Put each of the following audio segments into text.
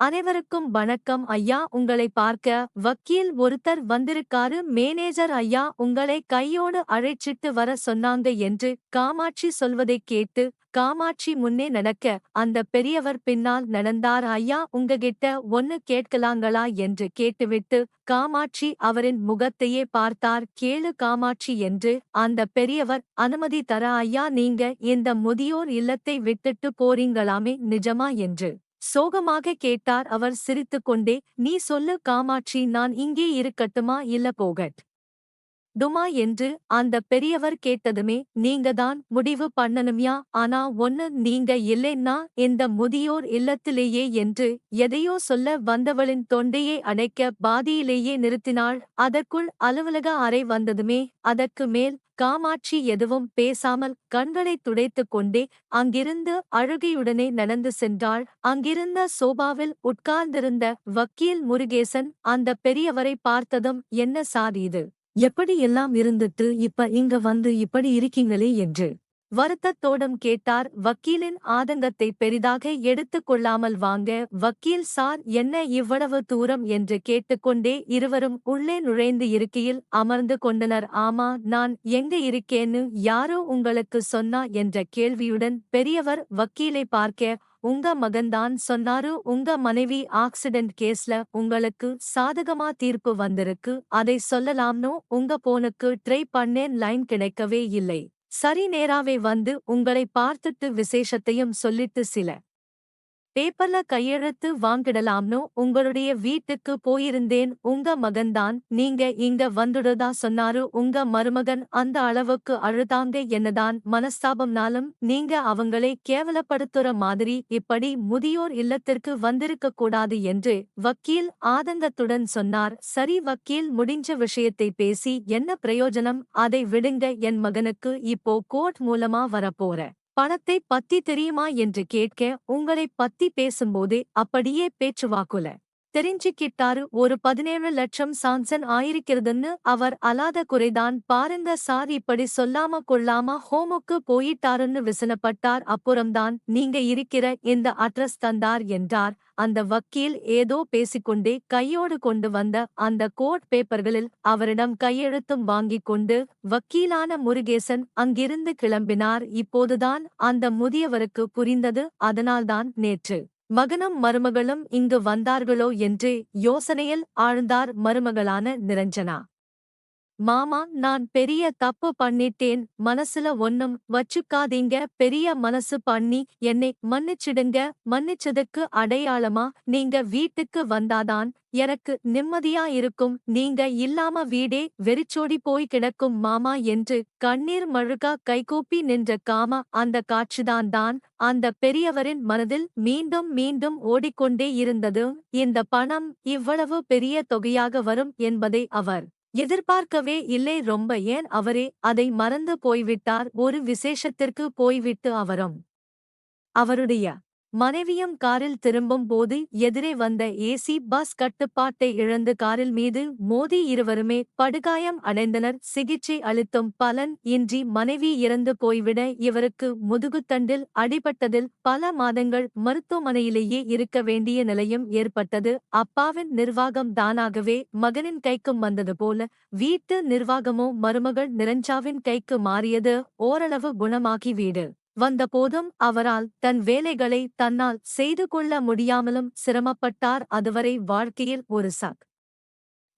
அனைவருக்கும் வணக்கம் ஐயா. உங்களை பார்க்க வக்கீல் ஒருத்தர் வந்திருக்காரு. மேனேஜர் ஐயா உங்களை கையோடு அழைச்சிட்டு வர சொன்னாங்க என்று காமாட்சி சொல்வதைக் கேட்டு காமாட்சி முன்னே நடக்க அந்த பெரியவர் பின்னால் நடந்தார். ஐயா உங்ககிட்ட ஒன்னு கேட்கலாங்களா என்று கேட்டுவிட்டு காமாட்சி அவரின் முகத்தையே பார்த்தார். கேளு காமாட்சி என்று அந்த பெரியவர் அனுமதி தர. ஐயா நீங்க இந்த முதியோர் இல்லத்தை விட்டுட்டு போறீங்களாமே நிஜமா என்று சோகமாக கேட்டார். அவர் சிரித்துக்கொண்டே நீ சொல்லு காமாட்சி, நான் இங்கே இருக்கட்டுமா இல்ல போகட் டுமா என்று அந்த பெரியவர் கேட்டதுமே நீங்கதான் முடிவு பண்ணணும்யா. ஆனா ஒன்னு, நீங்க இல்லைன்னா இந்த முதியோர் இல்லத்திலேயே என்று எதையோ சொல்ல வந்தவளின் தொண்டையை அடைக்க பாதியிலேயே நிறுத்தினாள். அதற்குள் அலுவலக அறை வந்ததுமே அதற்கு மேல் காமாட்சி எதுவும் பேசாமல் கண்களைத் துடைத்துக் கொண்டே அங்கிருந்து அழுகையுடனே நடந்து சென்றாள். அங்கிருந்த சோபாவில் உட்கார்ந்திருந்த வக்கீல் முருகேசன் அந்த பெரியவரை பார்த்ததும் என்ன சார் இது, எப்படி எல்லாம் இருந்துட்டு இப்ப இங்க வந்து இப்படி இருக்கீங்களே என்று வருத்தத்தோடும் கேட்டார். வக்கீலின் ஆதங்கத்தை பெரிதாக எடுத்துக் கொள்ளாமல் வாங்க வக்கீல் சார், என்ன இவ்வளவு தூரம் என்று கேட்டுக்கொண்டே இருவரும் உள்ளே நுழைந்து இருக்கையில் அமர்ந்து கொண்டனர். ஆமா, நான் எங்க இருக்கேன்னு யாரோ உங்களுக்கு சொன்னா என்ற கேள்வியுடன் பெரியவர் வக்கீலை பார்க்க, உங்க மகன்தான் சொன்னாரு. உங்க மனைவி ஆக்சிடென்ட் கேஸ்ல உங்களுக்கு சாதகமா தீர்ப்பு வந்திருக்கு, அதை சொல்லலாம்னு உங்க போனுக்கு ட்ரை பண்ணேன், லைன் கிடைக்கவே இல்லை. சரி, நேராவே வந்து உங்களை பார்த்துட்டு விசேஷத்தையும் சொல்லிட்டு சில பேப்பர்ல கையெழுத்து வாங்கிடலாம்னு உங்களுடைய வீட்டுக்கு போயிருந்தேன். உங்க மகன்தான் நீங்க இங்க வந்துடுதா சொன்னாரு. உங்க மருமகன் அந்த அளவுக்கு அழுதாங்க. என்னதான் மனஸ்தாபம்னாலும் நீங்க அவங்களை கேவலப்படுத்துற மாதிரி இப்படி முதியோர் இல்லத்திற்கு வந்திருக்க கூடாது என்று வக்கீல் ஆதங்கத்துடன் சொன்னார். சரி வக்கீல், முடிஞ்ச விஷயத்தை பேசி என்ன பிரயோஜனம், அதை விடுங்க. என் மகனுக்கு இப்போ கோர்ட் மூலமா வரப்போற பணத்தை பத்தி தெரியுமா என்று கேட்க, உங்களை பத்தி பேசும்போதே அப்படியே பேச்சுவாக்குல தெரிஞ்சுக்கிட்டாரு. ஒரு 17 லட்சம் சாங்சன் ஆயிருக்கிறதுன்னு அவர் அலாத குறைதான் பாருங்க சார், இப்படி சொல்லாம கொள்ளாம ஹோமுக்கு போயிட்டாருன்னு விசனப்பட்டார். அப்புறம்தான் நீங்க இருக்கிற இந்த அட்ரஸ் தந்தார் என்றார். அந்த வக்கீல் ஏதோ பேசிக்கொண்டே கையோடு கொண்டு வந்த அந்த கோர்ட் பேப்பர்களில் அவரிடம் கையெழுத்தும் வாங்கிக் கொண்டு வக்கீலான முருகேசன் அங்கிருந்து கிளம்பினார். இப்போதுதான் அந்த முதியவருக்கு புரிந்தது. அதனால்தான் நேற்று மகனும் மருமகளும் இங்கு வந்தார்களோ என்று யோசனையில் ஆழ்ந்தார். மருமகளான நிரஞ்சனா, மாமா நான் பெரிய தப்பு பண்ணிட்டேன், மனசுல ஒன்னும் வச்சுக்காதீங்க, பெரிய மனசு பண்ணி என்னை மன்னிச்சிடுங்க. மன்னிச்சதுக்கு அடையாளமா நீங்க வீட்டுக்கு வந்தாதான் எனக்கு நிம்மதியா இருக்கும், நீங்க இல்லாம வீடே வெறிச்சோடி போய் கிடக்கும் மாமா என்று கண்ணீர் மழுகா கைகூப்பி நின்ற காமா அந்த காட்சிதான் அந்த பெரியவரின் மனதில் மீண்டும் மீண்டும் ஓடிக்கொண்டே இருந்தது. இந்த பணம் இவ்வளவு பெரிய தொகையாக வரும் என்பதை அவர் எதிர்பார்க்கவே இல்லை. ரொம்ப ஏன் அவரே அதை மறந்து போய்விட்டார். ஒரு விசேஷத்திற்கு போய்விட்டு அவரும் அவருடைய மனைவியும் காரில் திரும்பும் போது எதிரே வந்த ஏசி பஸ் கட்டுப்பாட்டை இழந்து காரில் மீது மோதி இருவருமே படுகாயம் அடைந்தனர். சிகிச்சை அளித்தும் பலன் இன்றி மனைவி இறந்து போய்விட இவருக்கு முதுகுத்தண்டில் அடிபட்டதில் பல மாதங்கள் மருத்துவமனையிலேயே இருக்க வேண்டிய நிலையும் ஏற்பட்டது. அப்பாவின் நிர்வாகம் தானாகவே மகனின் கைக்கு வந்தது போல வீட்டு நிர்வாகமோ மருமகள் நிரஞ்சாவின் கைக்கு மாறியது. ஓரளவு குணமாகி வீடு வந்தபோதும் அவரால் தன் வேலைகளை தன்னால் செய்து கொள்ள முடியாமலும் சிரமப்பட்டார். அதுவரை வாழ்க்கையில் ஒரு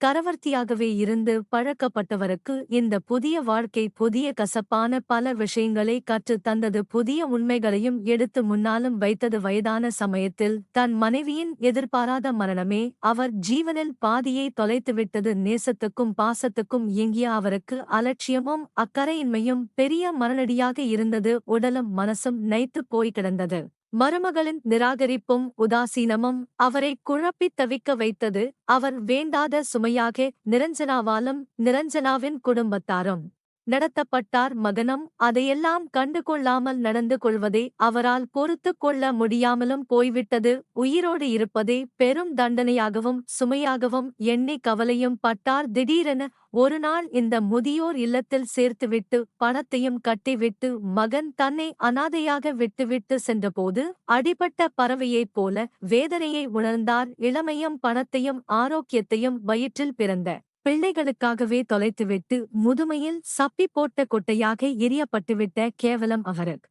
கரவர்த்தியாகவே இருந்து பழக்கப்பட்டவருக்கு இந்த புதிய வாழ்க்கை புதிய கசப்பான பல விஷயங்களை கற்றுத் தந்தது. புதிய உண்மைகளையும் எடுத்து முன்னாலும் வைத்தது. வயதான சமயத்தில் தன் மனைவியின் எதிர்பாராத மரணமே அவர் ஜீவனில் பாதியை தொலைத்துவிட்டது. நேசத்துக்கும் பாசத்துக்கும் ஏங்கிய அவருக்கு அலட்சியமும் அக்கறையின்மையும் பெரிய மரணடியாக இருந்தது. உடலும் மனசும் நைத்துப் போய் கிடந்தது. மருமகளின் நிராகரிப்பும் உதாசீனமும் அவரை குழப்பித் தவிக்க வைத்தது. அவர் வேண்டாத சுமையாக நிரஞ்சனாவாலும் நிரஞ்சனாவின் குடும்பத்தாரும் நடத்தப்பட்டார். மகனும் அதையெல்லாம் கண்டுகொள்ளாமல் நடந்து கொள்வதை அவரால் பொறுத்துக் கொள்ள முடியாமலும் போய்விட்டது. உயிரோடு இருப்பதே பெரும் தண்டனையாகவும் சுமையாகவும் எண்ணி கவலையும் பட்டார். திடீரென ஒருநாள் இந்த முதியோர் இல்லத்தில் சேர்த்துவிட்டு பணத்தையும் கட்டிவிட்டு மகன் தன்னை அனாதையாக விட்டுவிட்டு சென்றபோது அடிபட்ட பறவையைப் போல வேதனையை உணர்ந்தார். இளமையும் பணத்தையும் ஆரோக்கியத்தையும் வயிற்றில் பிறந்த பிள்ளைகளுக்காகவே தொலைத்துவிட்டு முதுமையில் சப்பி போட்ட கொட்டையாக எரியப்பட்டுவிட்ட கேவலம் அவருக்கு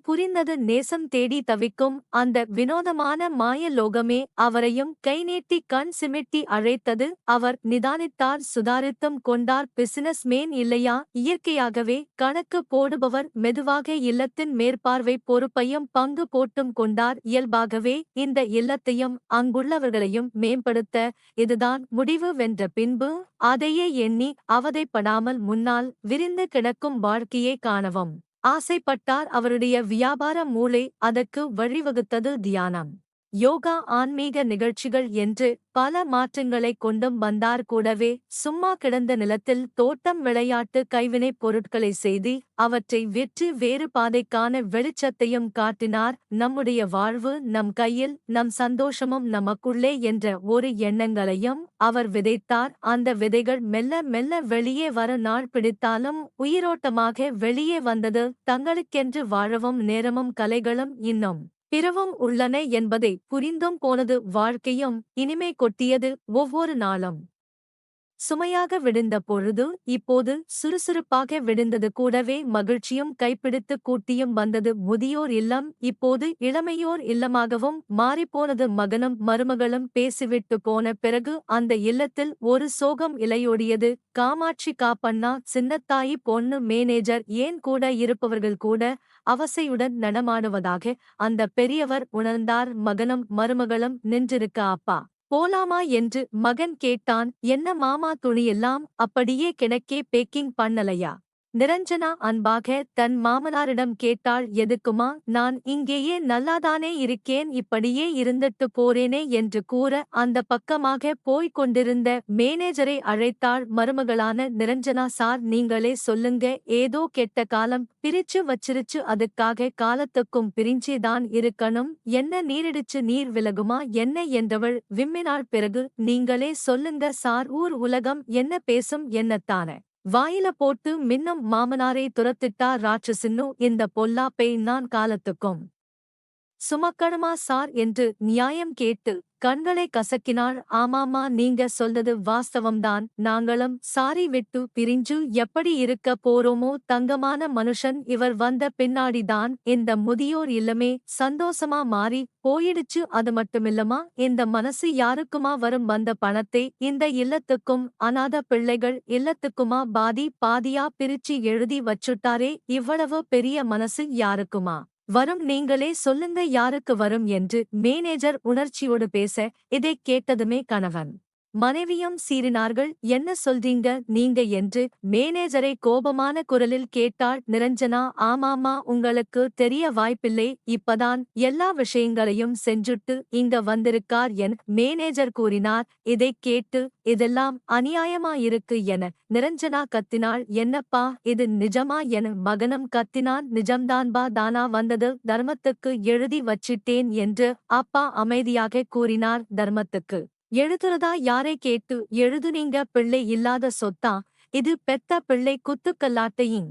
புரிந்தது. நேசம் தேடி தவிக்கும் அந்த வினோதமான மாய லோகமே அவரையும் கைநீட்டி கண் சிமிட்டி அழைத்தது. அவர் நிதானித்தார், சுதாரித்தும் கொண்டார். பிசினஸ் மேன் இல்லையா, இயற்கையாகவே கணக்கு போடுபவர். மெதுவாக இல்லத்தின் மேற்பார்வை பொறுப்பையும் பங்கு போட்டும் கொண்டார். இயல்பாகவே இந்த இல்லத்தையும் அங்குள்ளவர்களையும் மேம்படுத்த இதுதான் முடிவு வென்ற பின்பு அதையே எண்ணி அவதைப்படாமல் முன்னால் விரிந்து கிடக்கும் வாழ்க்கையை காணவும் ஆசைப்பட்டார். அவருடைய வியாபார மூளை அதற்கு வழிவகுத்தது. தியானம், யோகா, ஆன்மீக நிகழ்ச்சிகள் என்று பல மாற்றங்களைக் கொண்டும் வந்தார். கூடவே சும்மா கிடந்த நிலத்தில் தோட்டம், விளையாட்டு, கைவினைப் பொருட்களை செய்து அவற்றை விற்று வேறு பாதைக்கான வெளிச்சத்தையும் காட்டினார். நம்முடைய வாழ்வு நம் கையில், நம் சந்தோஷமும் நமக்குள்ளே என்ற ஒரு எண்ணங்களையும் அவர் விதைத்தார். அந்த விதைகள் மெல்ல மெல்ல வெளியே வர நாள் பிடித்தாலும் உயிரோட்டமாக வெளியே வந்தது. தங்களுக்கென்று வாழவும் நேரமும் கலைகளும் இன்னும் பிறவும் உள்ளன என்பதை புரிந்தும் போனது. வாழ்க்கையும் இனிமை கொட்டியது. ஒவ்வொரு நாளும் சுமையாக விடிந்த பொழுது இப்போது சுறுசுறுப்பாக விடிந்தது. கூடவே மகிழ்ச்சியும் கைப்பிடித்து கூட்டியும் வந்தது. முதியோர் இல்லம் இப்போது இளமையோர் இல்லமாகவும் மாறிப்போனது. மகனும் மருமகளும் பேசிவிட்டு போன பிறகு அந்த இல்லத்தில் ஒரு சோகம் இலையோடியது. காமாட்சி, காப்பண்ணா, சின்னத்தாயி, பொண்ணு மேனேஜர், ஏன் கூட இருப்பவர்கள் கூட அவசையுடன் நடமாடுவதாக அந்த பெரியவர் உணர்ந்தார். மகனும் மருமகளும் நின்றிருக்க, அப்பா போலாமா என்று மகன் கேட்டான். என்ன மாமா, துணியெல்லாம் அப்படியே கிணக்கே பேக்கிங் பண்ணலையா? நிரஞ்சனா அன்பாக தன் மாமனாரிடம் கேட்டாள். எதுக்குமா, நான் இங்கேயே நல்லாதானே இருக்கேன், இப்படியே இருந்துட்டு போறேனே என்று கூற அந்த பக்கமாக போய்க் கொண்டிருந்த மேனேஜரை அழைத்தாள். மருமகளான நிரஞ்சனா, சார் நீங்களே சொல்லுங்க, ஏதோ கெட்ட காலம் பிரிச்சு வச்சிருச்சு, அதுக்காக காலத்துக்கும் பிரிஞ்சேதான் இருக்கணும், என்ன நீரிடிச்சு நீர் விலகுமா என்ன என்றவள் விம்மினாள். பிறகு நீங்களே சொல்லுங்க சார், ஊர் உலகம் என்ன பேசும், என்னத்தான வாயில போட்டு மின்னும் மாமனாரை துரத்திட்டா ராட்சசின்னு, இந்த பொல்லாப்பை நான் காலத்துக்கும் சுமக்கணுமா சார் என்று நியாயம் கேட்டு கண்களை கசக்கினாள். ஆமாமா, நீங்க சொல்றது வாஸ்தவம்தான், நாங்களும் சாரி விட்டு பிரிஞ்சு எப்படி இருக்க போறோமோ. தங்கமான மனுஷன் இவர் வந்த பின்னாடிதான் இந்த முதியோர் இல்லமே சந்தோஷமா மாறி போயிடுச்சு. அது மட்டுமில்லமா, இந்த மனசு யாருக்குமா வரும்? வந்த பணத்தை இந்த இல்லத்துக்கும் அநாத பிள்ளைகள் இல்லத்துக்குமா பாதி பாதியா பிரிச்சு எழுதி வச்சுட்டாரே, இவ்வளவு பெரிய மனசு யாருக்குமா வரும்? நீங்களே சொல்லுங்க, யாருக்கு வரும் என்று மேனேஜர் உணர்ச்சியோடு பேச இதைக் கேட்டதுமே கணவன் மனைவியும் சீறினார்கள். என்ன சொல்றீங்க நீங்க என்று மேனேஜரை கோபமான குரலில் கேட்டாள் நிரஞ்சனா. ஆமாமா, உங்களுக்கு தெரிய வாய்ப்பில்லை, இப்பதான் எல்லா விஷயங்களையும் செஞ்சுட்டு இங்க வந்திருக்கார் என் மேனேஜர் கூறினார். இதைக் கேட்டு இதெல்லாம் அநியாயமாயிருக்கு என நிரஞ்சனா கத்தினாள். என்னப்பா இது, நிஜமா என மகனும் கத்தினான். நிஜம்தான்பா, தானா வந்தது, தர்மத்துக்கு எழுதி வச்சிட்டேன் என்று அப்பா அமைதியாக கூறினார். தர்மத்துக்கு எழுதுறதா யாரை கேட்டு எழுதுனீங்க? பிள்ளை இல்லாத சொத்தா இது? பெத்த பிள்ளை குத்துக்கல்லாட்டையின்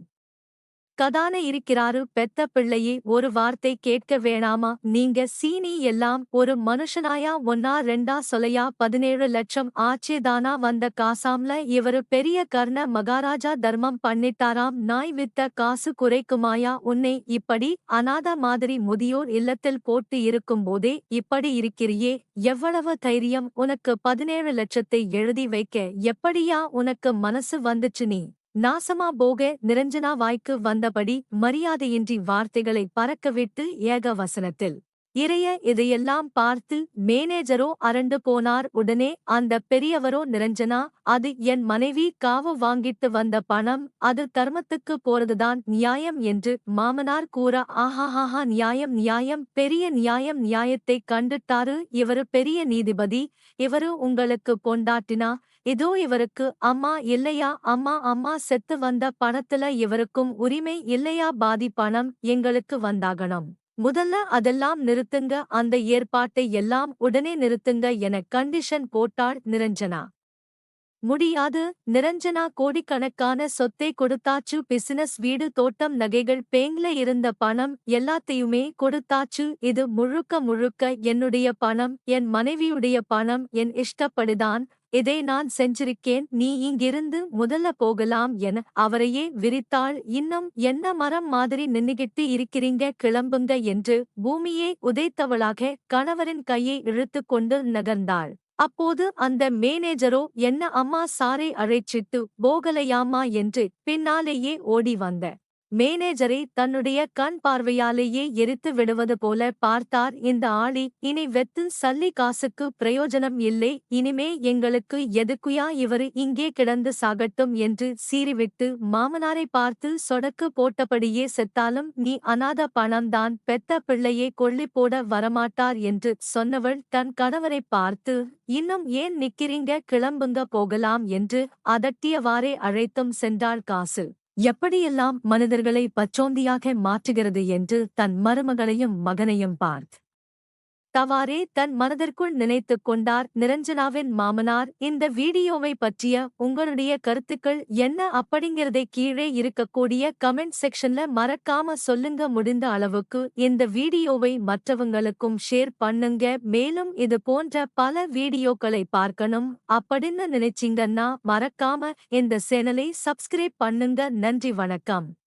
கதான இருக்கிறாரு. பெத்த பிள்ளையே ஒரு வார்த்தை கேட்க வேணாமா நீங்க? சீனி எல்லாம் ஒரு மனுஷனாயா? ஒன்னா ரெண்டா சொலையா? 17 லட்சம் ஆச்சேதானா வந்த காசாம்ல. இவரு பெரிய கர்ண மகாராஜா, தர்மம் பண்ணிட்டாராம். நாய் வித்த காசு குறைக்குமாயா உன்னை? இப்படி அநாத மாதிரி முதியோர் இல்லத்தில் போட்டு இருக்கும்போதே இப்படி இருக்கிறியே, எவ்வளவு தைரியம் உனக்கு? 17 லட்சத்தை எழுதி வைக்க எப்படியா உனக்கு மனசு வந்துச்சு? நீ நாசமா போக. நிரஞ்சனா வாய்க்கு வந்தபடி மரியாதையின்றி வார்த்தைகளை பறக்கவிட்டு ஏக வசனத்தில் இறைய இதையெல்லாம் பார்த்து மேனேஜரோ அரண்டு போனார். உடனே அந்த பெரியவரோ, நிரஞ்சனா, அது என் மனைவி காவு வாங்கிட்டு வந்த பணம், அது தர்மத்துக்கு போறதுதான் நியாயம் என்று மாமனார் கூற, ஆஹாஹாஹா, நியாயம் நியாயம், பெரிய நியாயம், நியாயத்தைக் கண்டுட்டாரு இவரு பெரிய நீதிபதி. இவரு உங்களுக்கு பொண்டாட்டினா, இதோ இவருக்கு அம்மா இல்லையா? அம்மா அம்மா செத்து வந்த பணத்துல இவருக்கும் உரிமை இல்லையா? பாதி பணம் எங்களுக்கு வந்தாகணும். முதல்ல அதெல்லாம் நிறுத்துங்க, அந்த ஏற்பாட்டை எல்லாம் உடனே நிறுத்துங்க என கண்டிஷன் போட்டாள் நிரஞ்சனா. முடியாது நிரஞ்சனா, கோடிக்கணக்கான சொத்தை கொடுத்தாச்சு, பிசினஸ், வீடு, தோட்டம், நகைகள், பேங்க்ல இருந்த பணம் எல்லாத்தையுமே கொடுத்தாச்சு. இது முழுக்க முழுக்க என்னுடைய பணம், என் மனைவியுடைய பணம், என் இஷ்டப்படிதான் இதை நான் செஞ்சிருக்கேன். நீ இங்கிருந்து முதல்ல போகலாம் என அவரையே விரித்தாள். இன்னும் என்ன மரம் மாதிரி நின்னுகிட்டு இருக்கிறீங்க, கிளம்புங்க என்று பூமியே உதைத்தவளாக கணவரின் கையை இழுத்துக்கொண்டு நகர்ந்தாள். அப்போது அந்த மேனேஜரோ, என்ன அம்மா, சாரை அழைச்சிட்டு போகலையாமா என்று பின்னாலேயே ஓடி வந்த மேனேஜரை தன்னுடைய கண் பார்வையாலேயே எரித்து விடுவது போல பார்த்தார். இந்த ஆளி இனி வெத்து சல்லி காசுக்கு பிரயோஜனம் இல்லை, இனிமே எங்களுக்கு எதுக்குயா இவரு, இங்கே கிடந்து சாகட்டும் என்று சீறிவிட்டு மாமனாரை பார்த்து, சொடக்கு போட்டபடியே செத்தாலும் நீ அநாத பணம்தான், பெத்த பிள்ளையை கொள்ளி போட வரமாட்டார் என்று சொன்னவள் தன் கணவரை பார்த்து, இன்னும் ஏன் நிக்கிறீங்க, கிளம்புங்க போகலாம் என்று அதட்டியவாறே அழைத்தும் சென்றாள். காசு எப்படியெல்லாம் மனிதர்களை பச்சோந்தியாக மாற்றுகிறது என்று தன் மருமகளையும் மகனையும் பார்த்து தவாறே தன் மனதிற்குள் நினைத்துக் கொண்டார் நிரஞ்சனாவின் மாமனார். இந்த வீடியோவை பற்றிய உங்களுடைய கருத்துக்கள் என்ன அப்படிங்கிறதை கீழே இருக்கக்கூடிய கமெண்ட் செக்ஷன்ல மறக்காம சொல்லுங்க. முடிந்த அளவுக்கு இந்த வீடியோவை மற்றவங்களுக்கும் ஷேர் பண்ணுங்க. மேலும் இது போன்ற பல வீடியோக்களை பார்க்கணும் அப்படின்னு நினைச்சீங்கன்னா மறக்காம இந்த சேனலை சப்ஸ்கிரைப் பண்ணுங்க. நன்றி, வணக்கம்.